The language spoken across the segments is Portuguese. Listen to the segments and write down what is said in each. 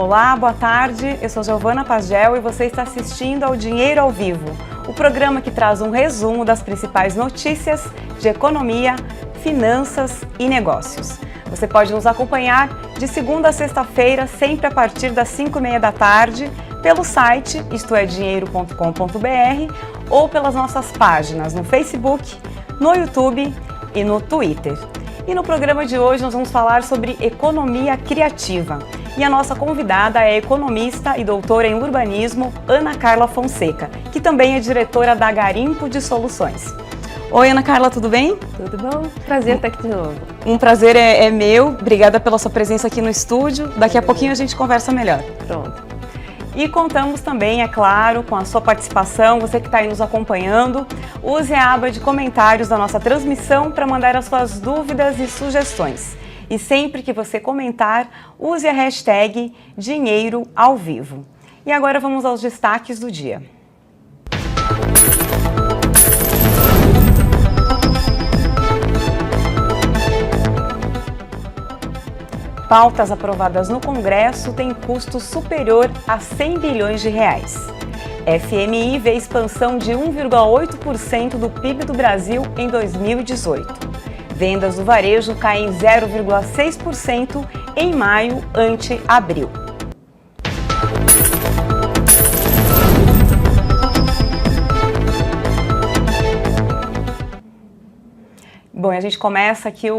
Olá, boa tarde, eu sou Giovana Pagel e você está assistindo ao Dinheiro ao Vivo, o programa que traz um resumo das principais notícias de economia, finanças e negócios. Você pode nos acompanhar de segunda a sexta-feira, sempre a partir das 5h30 da tarde, pelo site istoedinheiro.com.br ou pelas nossas páginas no Facebook, no YouTube e no Twitter. E no programa de hoje nós vamos falar sobre economia criativa. E a nossa convidada é a economista e doutora em urbanismo, Ana Carla Fonseca, que também é diretora da Garimpo de Soluções. Oi, Ana Carla, tudo bem? Tudo bom? Prazer estar aqui de novo. Um prazer é meu, obrigada pela sua presença aqui no estúdio. Daqui a pouquinho a gente conversa melhor. Pronto. E contamos também, é claro, com a sua participação, você que está aí nos acompanhando. Use a aba de comentários da nossa transmissão para mandar as suas dúvidas e sugestões. E sempre que você comentar, use a hashtag Dinheiro ao Vivo. E agora vamos aos destaques do dia. Pautas aprovadas no Congresso têm custo superior a 100 bilhões de reais. FMI vê expansão de 1,8% do PIB do Brasil em 2018. Vendas do varejo caem 0,6% em maio ante abril. Bom, a gente começa aqui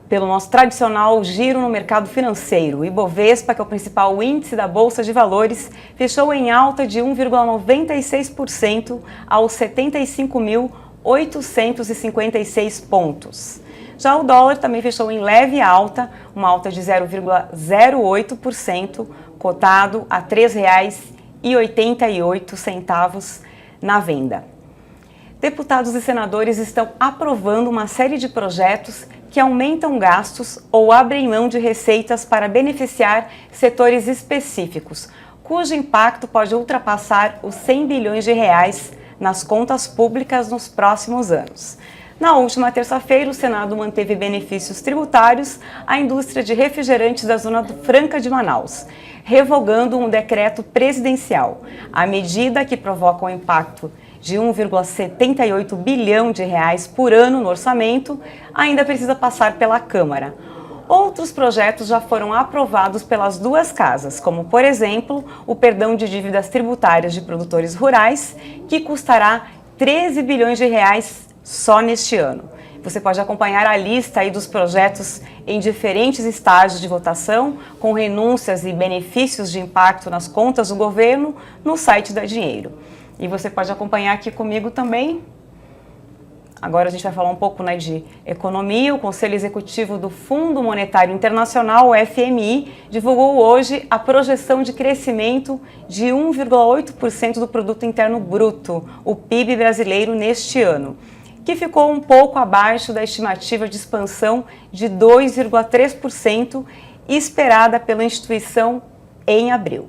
pelo nosso tradicional giro no mercado financeiro. O Ibovespa, que é o principal índice da Bolsa de Valores, fechou em alta de 1,96% aos 75.856 pontos. Já o dólar também fechou em leve alta, uma alta de 0,08%, cotado a R$ 3,88 na venda. Deputados e senadores estão aprovando uma série de projetos que aumentam gastos ou abrem mão de receitas para beneficiar setores específicos, cujo impacto pode ultrapassar os 100 bilhões de reais nas contas públicas nos próximos anos. Na última terça-feira, o Senado manteve benefícios tributários à indústria de refrigerantes da Zona Franca de Manaus, revogando um decreto presidencial. A medida, que provoca um impacto de 1,78 bilhão de reais por ano no orçamento, ainda precisa passar pela Câmara. Outros projetos já foram aprovados pelas duas casas, como, por exemplo, o perdão de dívidas tributárias de produtores rurais, que custará 13 bilhões de reais só neste ano. Você pode acompanhar a lista aí dos projetos em diferentes estágios de votação, com renúncias e benefícios de impacto nas contas do governo, no site da Dinheiro. E você pode acompanhar aqui comigo também. Agora a gente vai falar um pouco de economia. O Conselho Executivo do Fundo Monetário Internacional, o FMI, divulgou hoje a projeção de crescimento de 1,8% do Produto Interno Bruto, o PIB brasileiro, neste ano, que ficou um pouco abaixo da estimativa de expansão de 2,3% esperada pela instituição em abril.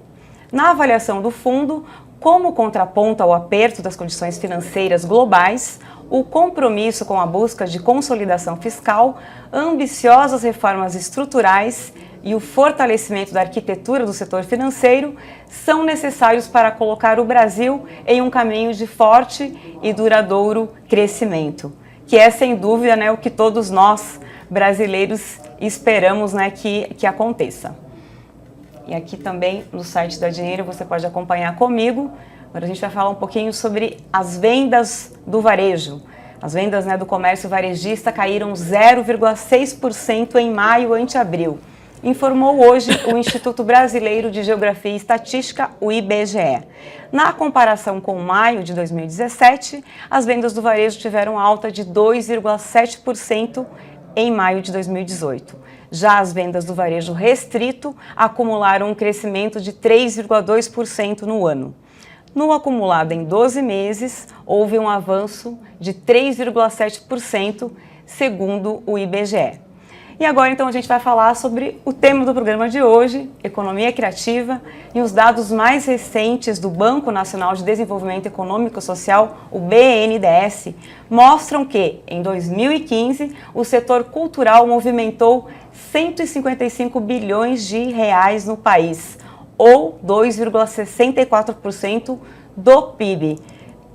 Na avaliação do fundo, como contraponto ao aperto das condições financeiras globais, o compromisso com a busca de consolidação fiscal, ambiciosas reformas estruturais e o fortalecimento da arquitetura do setor financeiro são necessários para colocar o Brasil em um caminho de forte e duradouro crescimento, que é sem dúvida o que todos nós brasileiros esperamos que aconteça. E aqui também no site da Dinheiro você pode acompanhar comigo. Agora a gente vai falar um pouquinho sobre as vendas do varejo. As vendas do comércio varejista caíram 0,6% em maio ante abril, informou hoje o Instituto Brasileiro de Geografia e Estatística, o IBGE. Na comparação com maio de 2017, as vendas do varejo tiveram alta de 2,7% em maio de 2018. Já as vendas do varejo restrito acumularam um crescimento de 3,2% no ano. No acumulado em 12 meses, houve um avanço de 3,7%, segundo o IBGE. E agora então a gente vai falar sobre o tema do programa de hoje, economia criativa, e os dados mais recentes do Banco Nacional de Desenvolvimento Econômico e Social, o BNDES, mostram que, em 2015, o setor cultural movimentou 155 bilhões de reais no país, ou 2,64% do PIB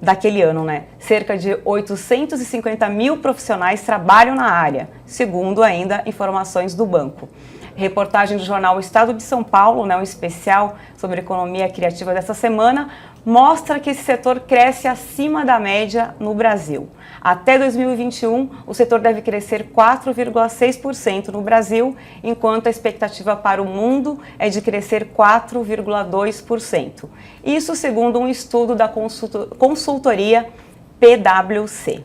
daquele ano, né? Cerca de 850 mil profissionais trabalham na área, segundo ainda informações do banco. Reportagem do jornal Estado de São Paulo, né, um especial sobre economia criativa dessa semana, mostra que esse setor cresce acima da média no Brasil. Até 2021, o setor deve crescer 4,6% no Brasil, enquanto a expectativa para o mundo é de crescer 4,2%. Isso segundo um estudo da consultoria PwC.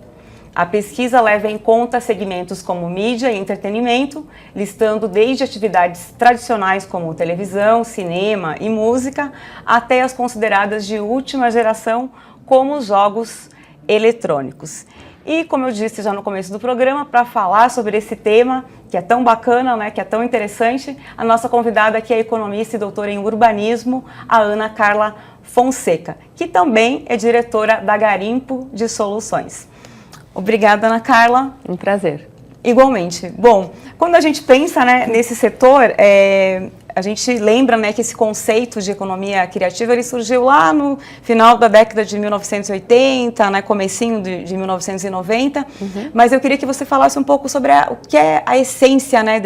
A pesquisa leva em conta segmentos como mídia e entretenimento, listando desde atividades tradicionais como televisão, cinema e música, até as consideradas de última geração, como os jogos eletrônicos. E como eu disse já no começo do programa, para falar sobre esse tema, que é tão bacana, né, que é tão interessante, a nossa convidada aqui é a economista e doutora em urbanismo, a Ana Carla Fonseca, que também é diretora da Garimpo de Soluções. Obrigada, Ana Carla. Um prazer. Igualmente. Bom, quando a gente pensa, né, nesse setor, a gente lembra, né, que esse conceito de economia criativa ele surgiu lá no final da década de 1980, né, comecinho de 1990, mas eu queria que você falasse um pouco sobre o que é a essência, né,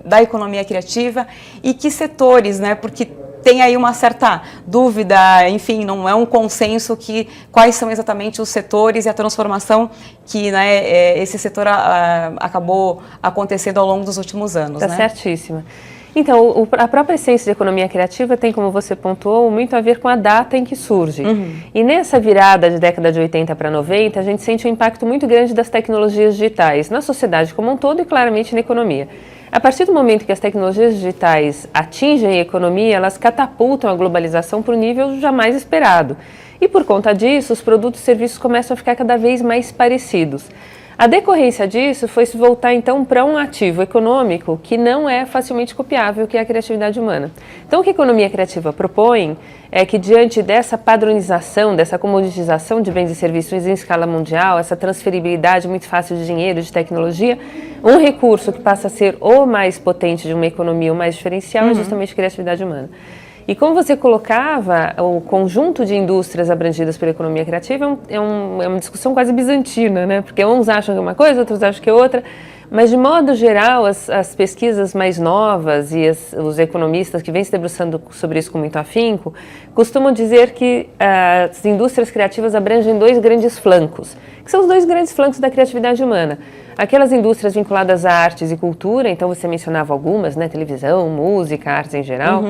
da economia criativa e que setores, né, porque tem aí uma certa dúvida, enfim, não é um consenso que quais são exatamente os setores e a transformação que, né, esse setor acabou acontecendo ao longo dos últimos anos. Tá, né? Certíssima. Então, a própria essência de economia criativa tem, como você pontuou, muito a ver com a data em que surge. E nessa virada de década de 80 para 90, a gente sente um impacto muito grande das tecnologias digitais na sociedade como um todo e claramente na economia. A partir do momento que as tecnologias digitais atingem a economia, elas catapultam a globalização para um nível jamais esperado. E por conta disso, os produtos e serviços começam a ficar cada vez mais parecidos. A decorrência disso foi se voltar então para um ativo econômico que não é facilmente copiável, que é a criatividade humana. Então o que a economia criativa propõe é que diante dessa padronização, dessa comoditização de bens e serviços em escala mundial, essa transferibilidade muito fácil de dinheiro, de tecnologia, um recurso que passa a ser o mais potente de uma economia, o mais diferencial, é justamente a criatividade humana. E como você colocava, o conjunto de indústrias abrangidas pela economia criativa é uma discussão quase bizantina, né? Porque uns acham que é uma coisa, outros acham que é outra, mas de modo geral as pesquisas mais novas e os economistas que vêm se debruçando sobre isso com muito afinco costumam dizer que as indústrias criativas abrangem dois grandes flancos, que são os dois grandes flancos da criatividade humana. Aquelas indústrias vinculadas a artes e cultura, então você mencionava algumas, né? Televisão, música, artes em geral,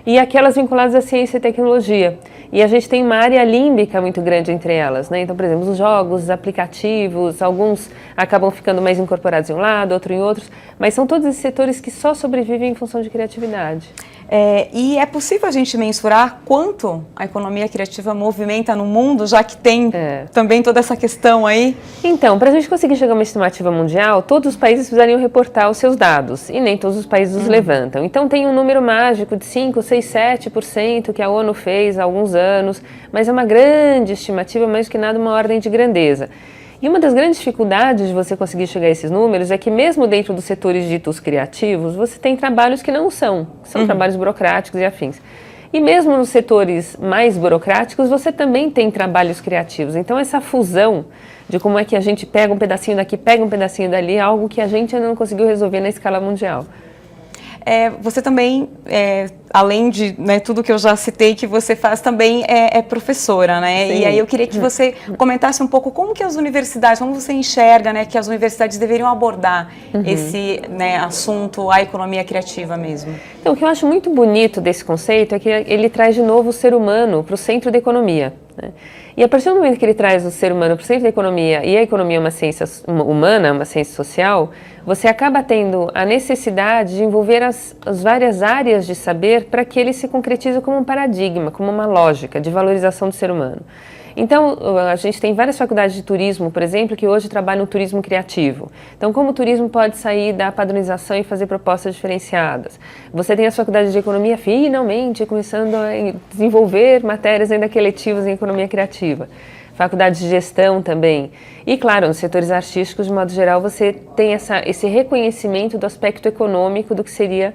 e aquelas vinculadas à ciência e tecnologia. E a gente tem uma área límbica muito grande entre elas, né? Então, por exemplo, os jogos, os aplicativos, alguns acabam ficando mais incorporados em um lado, outro em outros, mas são todos esses setores que só sobrevivem em função de criatividade. E é possível a gente mensurar quanto a economia criativa movimenta no mundo, já que tem também toda essa questão aí? Então, para a gente conseguir chegar a uma estimativa mundial, todos os países precisariam reportar os seus dados, e nem todos os países os levantam. Então, tem um número mágico de 5, 6, 7% que a ONU fez há alguns anos, mas é uma grande estimativa, mais do que nada uma ordem de grandeza. E uma das grandes dificuldades de você conseguir chegar a esses números é que mesmo dentro dos setores ditos criativos, você tem trabalhos que não são trabalhos burocráticos e afins. E mesmo nos setores mais burocráticos, você também tem trabalhos criativos. Então essa fusão de como é que a gente pega um pedacinho daqui, pega um pedacinho dali, é algo que a gente ainda não conseguiu resolver na escala mundial. Você também, além de, né, tudo que eu já citei que você faz, também é professora, né? Sim. E aí eu queria que você comentasse um pouco como que as universidades, como você enxerga, né, que as universidades deveriam abordar esse, né, assunto, a economia criativa mesmo. Então, o que eu acho muito bonito desse conceito é que ele traz de novo o ser humano para o centro da economia, né? E a partir do momento que ele traz o ser humano para o centro da economia, e a economia é uma ciência humana, uma ciência social, você acaba tendo a necessidade de envolver as várias áreas de saber para que ele se concretize como um paradigma, como uma lógica de valorização do ser humano. Então, a gente tem várias faculdades de turismo, por exemplo, que hoje trabalham o turismo criativo. Então, como o turismo pode sair da padronização e fazer propostas diferenciadas? Você tem as faculdades de economia finalmente começando a desenvolver matérias ainda que eletivas em economia criativa. Faculdades de gestão também. E, claro, nos setores artísticos, de modo geral, você tem esse reconhecimento do aspecto econômico do que seriam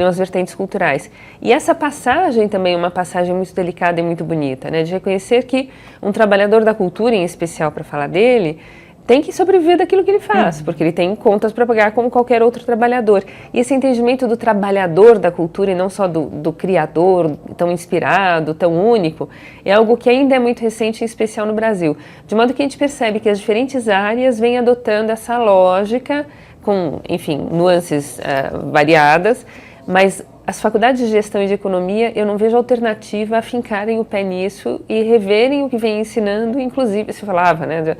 as vertentes culturais. E essa passagem também é uma passagem muito delicada e muito bonita, né? De reconhecer que um trabalhador da cultura, em especial para falar dele, tem que sobreviver daquilo que ele faz, porque ele tem contas para pagar como qualquer outro trabalhador. E esse entendimento do trabalhador da cultura e não só do criador tão inspirado, tão único, é algo que ainda é muito recente, em especial no Brasil. De modo que a gente percebe que as diferentes áreas vêm adotando essa lógica com, enfim, nuances variadas, mas as faculdades de gestão e de economia, eu não vejo alternativa a fincarem o pé nisso e reverem o que vem ensinando, inclusive, se falava, né,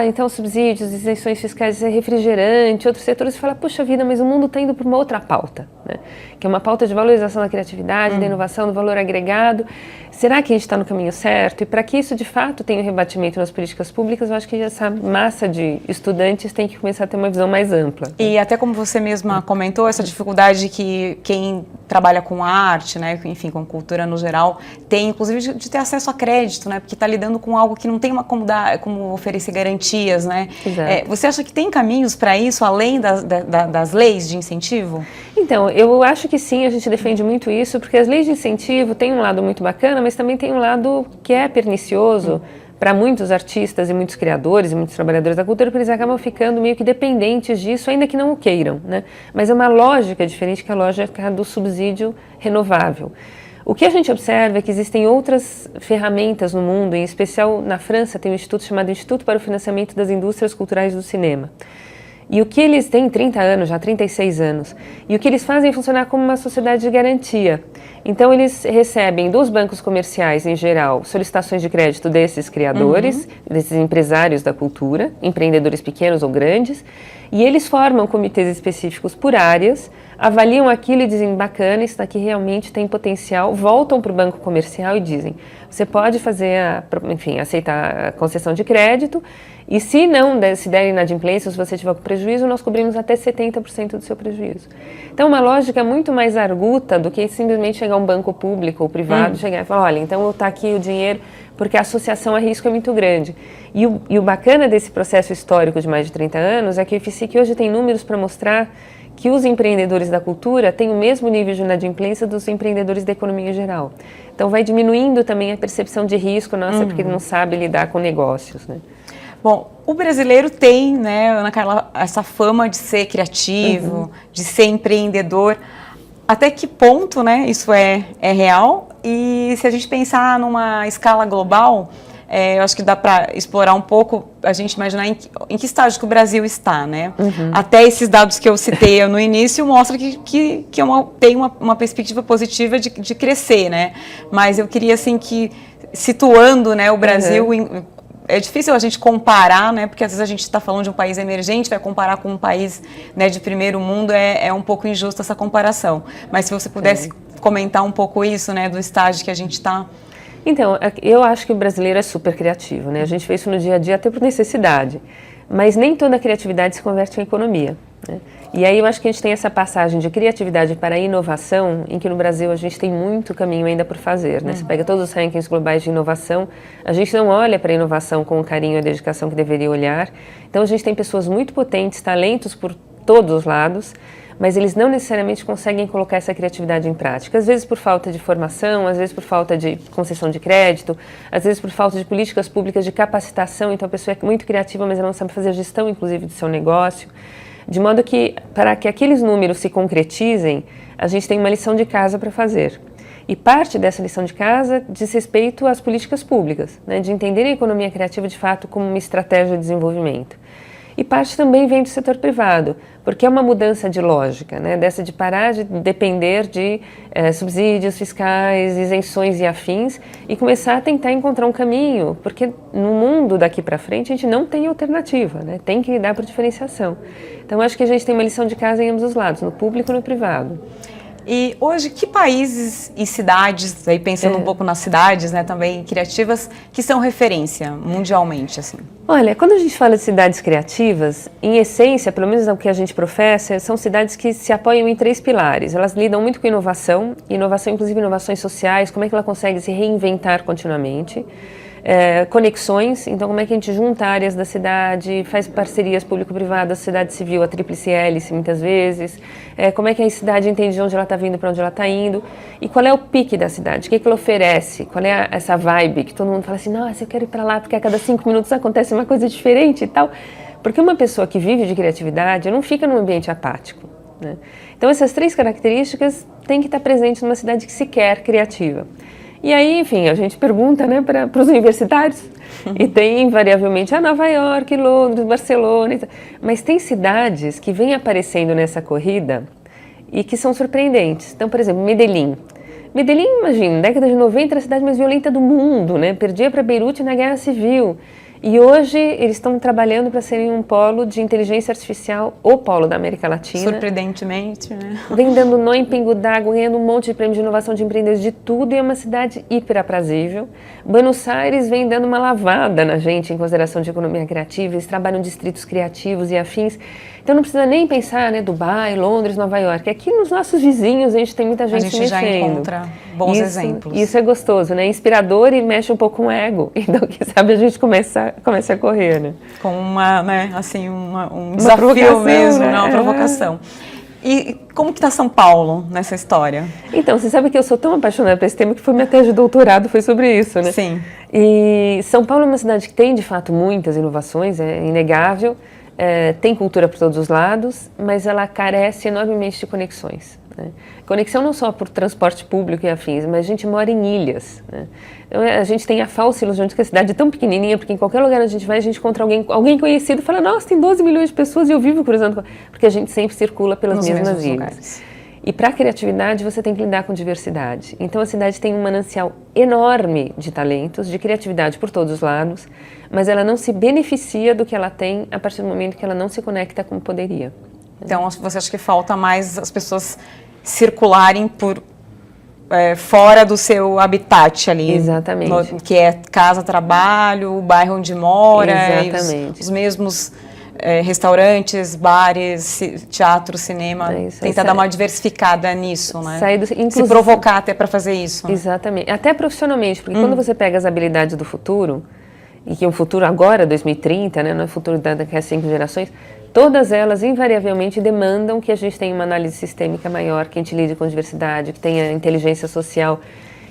então subsídios, isenções fiscais, refrigerante, outros setores, você fala, puxa vida, mas o mundo está indo para uma outra pauta, né? Que é uma pauta de valorização da criatividade, da inovação, do valor agregado. Será que a gente está no caminho certo? E para que isso de fato tenha um rebatimento nas políticas públicas, eu acho que essa massa de estudantes tem que começar a ter uma visão mais ampla. E até como você mesma comentou, essa dificuldade que quem trabalha com arte, né, enfim, com cultura no geral, tem inclusive de ter acesso a crédito, né, porque está lidando com algo que não tem como oferecer garantias, né? Você acha que tem caminhos para isso, além das leis de incentivo? Então, eu acho que sim, a gente defende muito isso, porque as leis de incentivo têm um lado muito bacana, mas também tem um lado que é pernicioso para muitos artistas e muitos criadores e muitos trabalhadores da cultura, porque eles acabam ficando meio que dependentes disso, ainda que não o queiram, né? Mas é uma lógica diferente que a lógica do subsídio renovável. O que a gente observa é que existem outras ferramentas no mundo, em especial na França tem um instituto chamado Instituto para o Financiamento das Indústrias Culturais do Cinema. E o que eles têm 30 anos, já 36 anos, e o que eles fazem é funcionar como uma sociedade de garantia. Então eles recebem dos bancos comerciais em geral solicitações de crédito desses criadores, desses empresários da cultura, empreendedores pequenos ou grandes, e eles formam comitês específicos por áreas, avaliam aquilo e dizem, bacana, isso daqui realmente tem potencial, voltam para o banco comercial e dizem, você pode fazer, aceitar a concessão de crédito, e se não se der inadimplência, se você tiver com prejuízo, nós cobrimos até 70% do seu prejuízo. Então, uma lógica muito mais arguta do que simplesmente chegar um banco público ou privado, chegar e falar, olha, então está aqui o dinheiro, porque a associação a risco é muito grande. E o bacana desse processo histórico de mais de 30 anos é que o IFCIC hoje tem números para mostrar que os empreendedores da cultura têm o mesmo nível de inadimplência dos empreendedores da economia em geral. Então, vai diminuindo também a percepção de risco, nossa, porque ele não sabe lidar com negócios, né? Bom, o brasileiro tem, né, Ana Carla, essa fama de ser criativo, de ser empreendedor. Até que ponto, né, isso é real? E se a gente pensar numa escala global, eu acho que dá para explorar um pouco, a gente imaginar em que estágio que o Brasil está, né? Até esses dados que eu citei no início mostram que tem uma perspectiva positiva de crescer, né? Mas eu queria, assim, que situando, né, o Brasil... É difícil a gente comparar, né? Porque às vezes a gente está falando de um país emergente, vai comparar com um país, né, de primeiro mundo, é um pouco injusta essa comparação. Mas se você pudesse comentar um pouco isso, né, do estágio que a gente está... Então, eu acho que o brasileiro é super criativo, né? A gente vê isso no dia a dia até por necessidade. Mas nem toda a criatividade se converte em economia, né? E aí eu acho que a gente tem essa passagem de criatividade para a inovação, em que no Brasil a gente tem muito caminho ainda por fazer, né? Você pega todos os rankings globais de inovação, a gente não olha para a inovação com o carinho e a dedicação que deveria olhar. Então a gente tem pessoas muito potentes, talentos por todos os lados, mas eles não necessariamente conseguem colocar essa criatividade em prática. Às vezes por falta de formação, às vezes por falta de concessão de crédito, às vezes por falta de políticas públicas de capacitação. Então a pessoa é muito criativa, mas ela não sabe fazer a gestão, inclusive, do seu negócio. De modo que, para que aqueles números se concretizem, a gente tem uma lição de casa para fazer. E parte dessa lição de casa diz respeito às políticas públicas, né, de entender a economia criativa de fato como uma estratégia de desenvolvimento. E parte também vem do setor privado, porque é uma mudança de lógica, né, dessa de parar de depender de subsídios fiscais, isenções e afins, e começar a tentar encontrar um caminho, porque no mundo daqui para frente a gente não tem alternativa, né, tem que lidar por diferenciação. Então acho que a gente tem uma lição de casa em ambos os lados, no público e no privado. E hoje, que países e cidades, aí pensando um pouco nas cidades, né, também criativas, que são referência mundialmente, assim? Olha, quando a gente fala de cidades criativas, em essência, pelo menos o que a gente professa, são cidades que se apoiam em 3 pilares. Elas lidam muito com inovação, inclusive inovações sociais, como é que ela consegue se reinventar continuamente. Conexões, então como é que a gente junta áreas da cidade, faz parcerias público-privadas, sociedade civil, a tríplice hélice muitas vezes, como é que a cidade entende de onde ela está vindo, para onde ela está indo, e qual é o pique da cidade, o que ela oferece, qual é essa vibe que todo mundo fala assim, nossa, eu quero ir para lá porque a cada 5 minutos acontece uma coisa diferente e tal, porque uma pessoa que vive de criatividade não fica num ambiente apático, né? Então essas 3 características têm que estar presentes numa cidade que se quer criativa. E aí, enfim, a gente pergunta, né, para os universitários, e tem invariavelmente Nova York, Londres, Barcelona, mas tem cidades que vêm aparecendo nessa corrida e que são surpreendentes. Então, por exemplo, Medellín. Medellín, imagina, na década de 90 era a cidade mais violenta do mundo, né, perdia para Beirute na Guerra Civil. E hoje eles estão trabalhando para serem um polo de inteligência artificial, o polo da América Latina. Surpreendentemente, né? Vem dando nó em pingo d'água, ganhando um monte de prêmio de inovação de empreendedores de tudo, e é uma cidade hiper aprazível. Buenos Aires vem dando uma lavada na gente em consideração de economia criativa, eles trabalham em distritos criativos e afins. Então não precisa nem pensar, né, Dubai, Londres, Nova York. Aqui nos nossos vizinhos a gente tem muita gente se mexendo. A gente já encontra bons exemplos. Isso é gostoso, né? Inspirador e mexe um pouco com o ego. Então, quem sabe a gente começa a correr, né? Com uma, né, assim, um desafio mesmo, né? Uma provocação. E como que está São Paulo nessa história? Então, você sabe que eu sou tão apaixonada por esse tema que foi minha tese de doutorado, foi sobre isso, né? Sim. E São Paulo é uma cidade que tem, de fato, muitas inovações, é inegável. Tem cultura por todos os lados, mas ela carece enormemente de conexões, né? Conexão não só por transporte público e afins, mas a gente mora em ilhas, né? Então, a gente tem a falsa ilusão de que a cidade é tão pequenininha, porque em qualquer lugar onde a gente vai, a gente encontra alguém conhecido e fala, nossa, tem 12 milhões de pessoas e eu vivo cruzando, porque a gente sempre circula pelas mesmas ilhas. Lugares. E para a criatividade você tem que lidar com diversidade. Então a cidade tem um manancial enorme de talentos, de criatividade por todos os lados, mas ela não se beneficia do que ela tem a partir do momento que ela não se conecta como poderia. Então você acha que falta mais as pessoas circularem por fora do seu habitat ali? Exatamente. Que é casa, trabalho, o bairro onde mora, exatamente. Os mesmos restaurantes, bares, teatro, cinema, tentar dar uma diversificada nisso, né? Se provocar até para fazer isso. Exatamente, até profissionalmente, porque quando você pega as habilidades do futuro, e que é um futuro agora, 2030, né, não é futuro daqui a 5 gerações, todas elas invariavelmente demandam que a gente tenha uma análise sistêmica maior, que a gente lide com diversidade, que tenha inteligência social.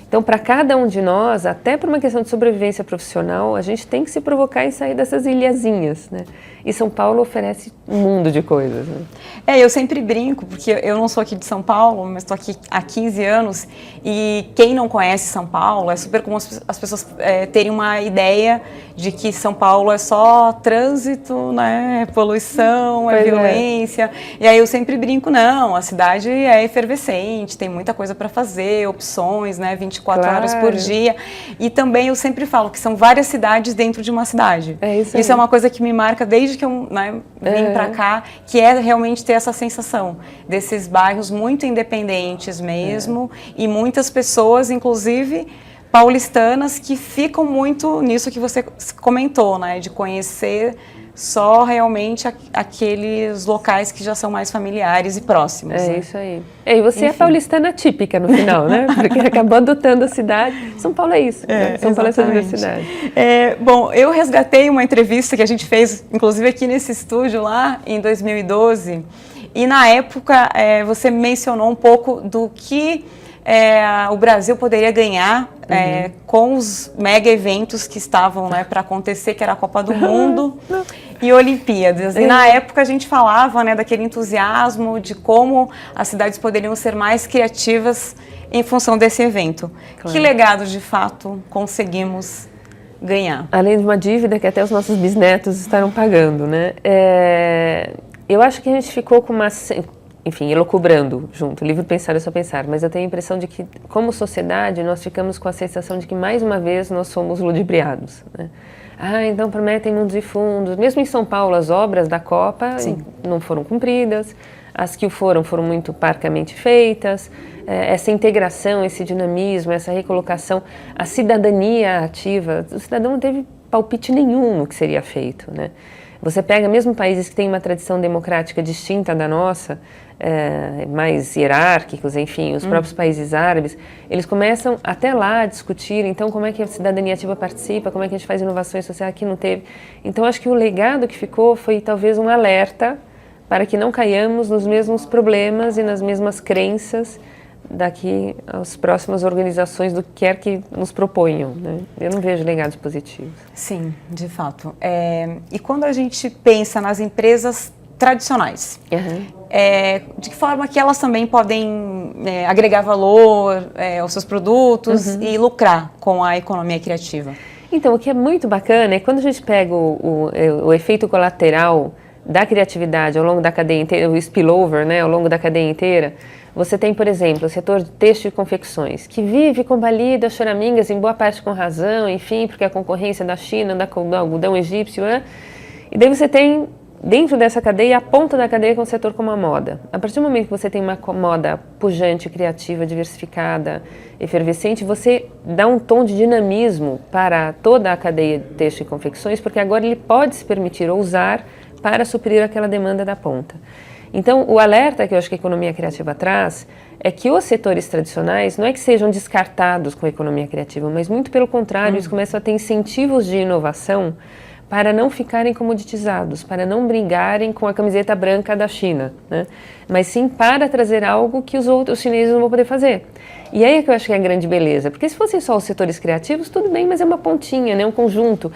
Então, para cada um de nós, até por uma questão de sobrevivência profissional, a gente tem que se provocar e sair dessas ilhazinhas, né? E São Paulo oferece um mundo de coisas, né? Eu sempre brinco, porque eu não sou aqui de São Paulo, mas estou aqui há 15 anos, e quem não conhece São Paulo, é super comum as pessoas terem uma ideia de que São Paulo é só trânsito, né? Poluição, violência, e aí eu sempre brinco, não, a cidade é efervescente, tem muita coisa para fazer, opções, né? 24 horas por dia, e também eu sempre falo que são várias cidades dentro de uma cidade. Isso é uma coisa que me marca desde que eu vim para cá, que é realmente ter essa sensação desses bairros muito independentes mesmo, e muitas pessoas, inclusive paulistanas, que ficam muito nisso que você comentou, né, de conhecer só realmente aqueles locais que já são mais familiares e próximos. Isso aí. E você é paulistana típica no final, né? Porque acabou adotando a cidade. São Paulo é isso, né? São Paulo é essa diversidade. Bom, eu resgatei uma entrevista que a gente fez, inclusive aqui nesse estúdio lá em 2012, e na época você mencionou um pouco do que o Brasil poderia ganhar com os mega eventos que estavam para acontecer, que era a Copa do Mundo e Olimpíadas. E na época a gente falava daquele entusiasmo de como as cidades poderiam ser mais criativas em função desse evento. Claro. Que legado, de fato, conseguimos ganhar? Além de uma dívida que até os nossos bisnetos estarão pagando, né? Eu acho que a gente ficou com uma... Enfim, elucubrando junto, o livro Pensar é Só Pensar, mas eu tenho a impressão de que, como sociedade, nós ficamos com a sensação de que, mais uma vez, nós somos ludibriados, né? então prometem mundos e fundos. Mesmo em São Paulo, as obras da Copa não foram cumpridas, as que foram muito parcamente feitas. Essa integração, esse dinamismo, essa recolocação, a cidadania ativa, o cidadão não teve palpite nenhum no que seria feito, né? Você pega mesmo países que têm uma tradição democrática distinta da nossa, mais hierárquicos, enfim, os próprios países árabes, eles começam até lá a discutir, então, como é que a cidadania ativa participa, como é que a gente faz inovações sociais, aqui não teve. Então, acho que o legado que ficou foi talvez um alerta para que não caiamos nos mesmos problemas e nas mesmas crenças daqui às próximas organizações do que quer que nos proponham, né? Eu não vejo legados positivos. Sim, de fato. E quando a gente pensa nas empresas tradicionais, de que forma que elas também podem agregar valor aos seus produtos e lucrar com a economia criativa? Então, o que é muito bacana é quando a gente pega o efeito colateral da criatividade ao longo da cadeia inteira, o spillover, né, ao longo da cadeia inteira. Você tem, por exemplo, o setor de têxtil e confecções, que vive combalido, choramingas, em boa parte com razão, enfim, porque a concorrência da China, do algodão egípcio, né? E daí você tem, dentro dessa cadeia, a ponta da cadeia que é um setor como a moda. A partir do momento que você tem uma moda pujante, criativa, diversificada, efervescente, você dá um tom de dinamismo para toda a cadeia de têxtil e confecções, porque agora ele pode se permitir ousar para suprir aquela demanda da ponta. Então, o alerta que eu acho que a economia criativa traz é que os setores tradicionais não é que sejam descartados com a economia criativa, mas muito pelo contrário, eles começam a ter incentivos de inovação para não ficarem comoditizados, para não brigarem com a camiseta branca da China, né? Mas sim para trazer algo que os chineses não vão poder fazer. E aí é que eu acho que é a grande beleza, porque se fossem só os setores criativos, tudo bem, mas é uma pontinha, né? Um conjunto.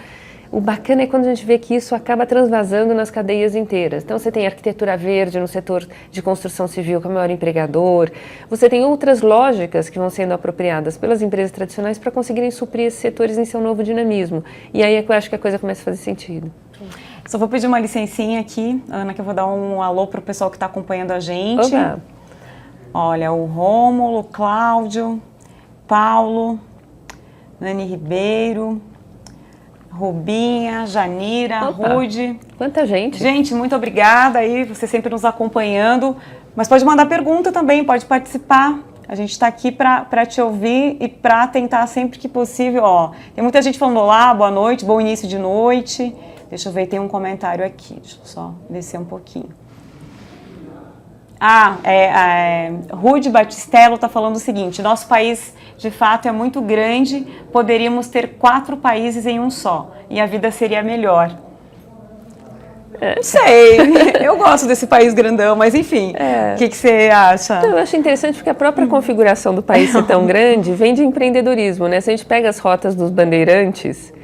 O bacana é quando a gente vê que isso acaba transvasando nas cadeias inteiras. Então, você tem arquitetura verde no setor de construção civil, que é o maior empregador. Você tem outras lógicas que vão sendo apropriadas pelas empresas tradicionais para conseguirem suprir esses setores em seu novo dinamismo. E aí é que eu acho que a coisa começa a fazer sentido. Só vou pedir uma licencinha aqui, Ana, que eu vou dar um alô para o pessoal que está acompanhando a gente. Opa. Olha, o Rômulo, Cláudio, Paulo, Nani Ribeiro, Rubinha, Janira, Rude. Quanta gente. Gente, muito obrigada aí, você sempre nos acompanhando. Mas pode mandar pergunta também, pode participar. A gente está aqui para te ouvir e para tentar sempre que possível. Ó, tem muita gente falando olá, boa noite, bom início de noite. Deixa eu ver, tem um comentário aqui. Deixa eu só descer um pouquinho. Rude Batistello está falando o seguinte: nosso país de fato é muito grande, poderíamos ter 4 países em um só e a vida seria melhor. Não sei, eu gosto desse país grandão, mas enfim, o que você acha? Eu acho interessante porque a própria configuração do país ser tão grande vem de empreendedorismo, né? Se a gente pega as rotas dos bandeirantes,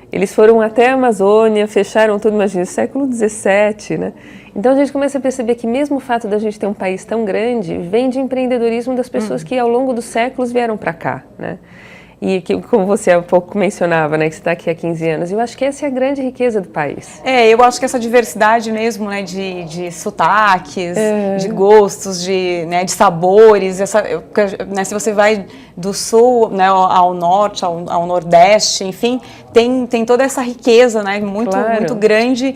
eles foram até a Amazônia, fecharam tudo, imagina, no século XVII, né? Então a gente começa a perceber que mesmo o fato da gente ter um país tão grande vem de empreendedorismo das pessoas que ao longo dos séculos vieram para cá, né? E que, como você há pouco mencionava, né, que você está aqui há 15 anos, eu acho que essa é a grande riqueza do país. Eu acho que essa diversidade mesmo, né, de sotaques, de gostos, de sabores, se você vai do sul, né, ao norte, ao nordeste, enfim, tem toda essa riqueza, né, muito grande,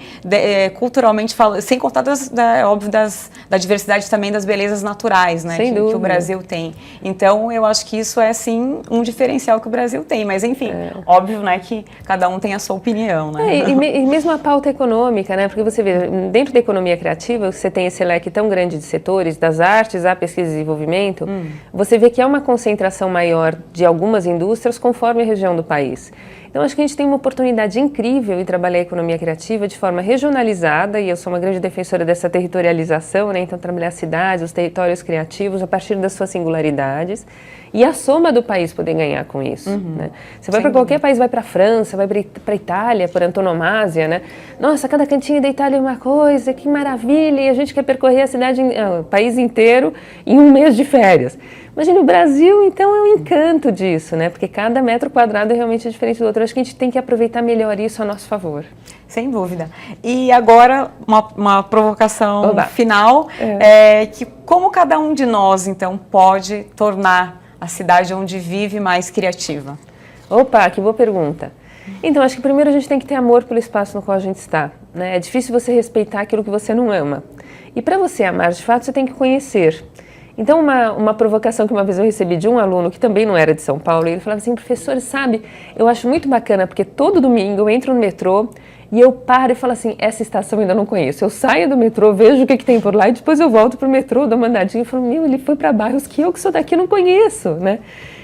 culturalmente falando, sem contar da diversidade também das belezas naturais, né, que o Brasil tem. Então, eu acho que isso é, sim, um diferencial que o Brasil tem, mas enfim, óbvio, né, que cada um tem a sua opinião, né? E mesmo a pauta econômica, né, porque você vê, dentro da economia criativa, você tem esse leque tão grande de setores, das artes à pesquisa e desenvolvimento, você vê que há uma concentração maior de algumas indústrias conforme a região do país. Então, acho que a gente tem uma oportunidade incrível em trabalhar a economia criativa de forma regionalizada, e eu sou uma grande defensora dessa territorialização, né? Então, trabalhar as cidades, os territórios criativos a partir das suas singularidades, e a soma do país poder ganhar com isso, né? Você vai para qualquer país, vai para a França, vai para a Itália, por antonomasia, né? Nossa, cada cantinho da Itália é uma coisa, que maravilha, e a gente quer percorrer o país inteiro em um mês de férias. Imagina, o Brasil, então, é um encanto disso, né? Porque cada metro quadrado é realmente diferente do outro. Eu acho que a gente tem que aproveitar melhor isso a nosso favor. Sem dúvida. E agora, uma provocação final, que como cada um de nós, então, pode tornar a cidade onde vive mais criativa? Opa, que boa pergunta. Então, acho que primeiro a gente tem que ter amor pelo espaço no qual a gente está, né? É difícil você respeitar aquilo que você não ama. E para você amar de fato, você tem que conhecer. Então, uma provocação que uma vez eu recebi de um aluno que também não era de São Paulo, ele falava assim: professor, sabe, eu acho muito bacana porque todo domingo eu entro no metrô e eu paro e falo assim, essa estação eu ainda não conheço. Eu saio do metrô, vejo o que tem por lá e depois eu volto pro metrô, dou uma andadinha e falo, meu, ele foi para bairros que sou daqui não conheço, né?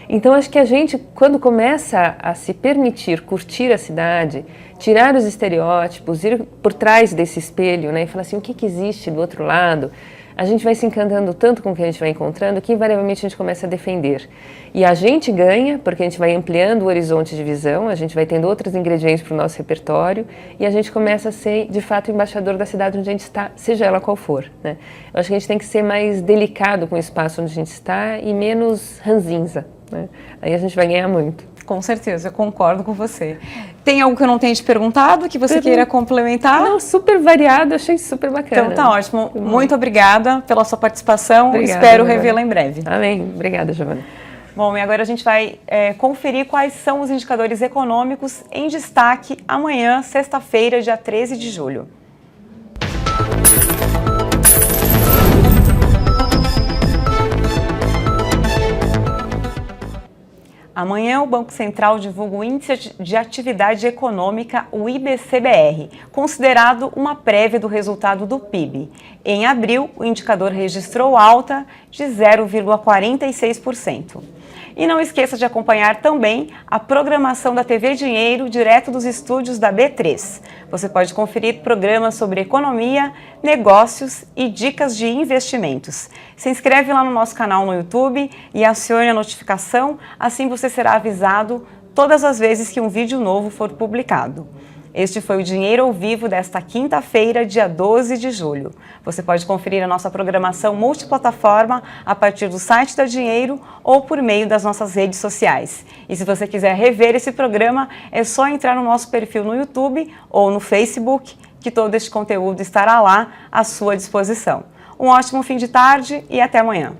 Então, acho que a gente, quando começa a se permitir curtir a cidade, tirar os estereótipos, ir por trás desse espelho, né, e falar assim, o que existe do outro lado, a gente vai se encantando tanto com o que a gente vai encontrando que invariavelmente a gente começa a defender. E a gente ganha, porque a gente vai ampliando o horizonte de visão, a gente vai tendo outros ingredientes para o nosso repertório e a gente começa a ser, de fato, embaixador da cidade onde a gente está, seja ela qual for, né? Eu acho que a gente tem que ser mais delicado com o espaço onde a gente está e menos ranzinza, né? Aí a gente vai ganhar muito. Com certeza, eu concordo com você. Tem algo que eu não tenha te perguntado, que você queira complementar? Não, super variado, achei super bacana. Então tá ótimo. Muito obrigada pela sua participação. Obrigada, Espero revê-la em breve. Amém. Obrigada, Giovana. Bom, e agora a gente vai conferir quais são os indicadores econômicos em destaque amanhã, sexta-feira, dia 13 de julho. Amanhã, o Banco Central divulga o Índice de Atividade Econômica, o IBCBR, considerado uma prévia do resultado do PIB. Em abril, o indicador registrou alta de 0,46%. E não esqueça de acompanhar também a programação da TV Dinheiro, direto dos estúdios da B3. Você pode conferir programas sobre economia, negócios e dicas de investimentos. Se inscreve lá no nosso canal no YouTube e acione a notificação, assim você será avisado todas as vezes que um vídeo novo for publicado. Este foi o Dinheiro ao Vivo desta quinta-feira, dia 12 de julho. Você pode conferir a nossa programação multiplataforma a partir do site da Dinheiro ou por meio das nossas redes sociais. E se você quiser rever esse programa, é só entrar no nosso perfil no YouTube ou no Facebook, que todo este conteúdo estará lá à sua disposição. Um ótimo fim de tarde e até amanhã.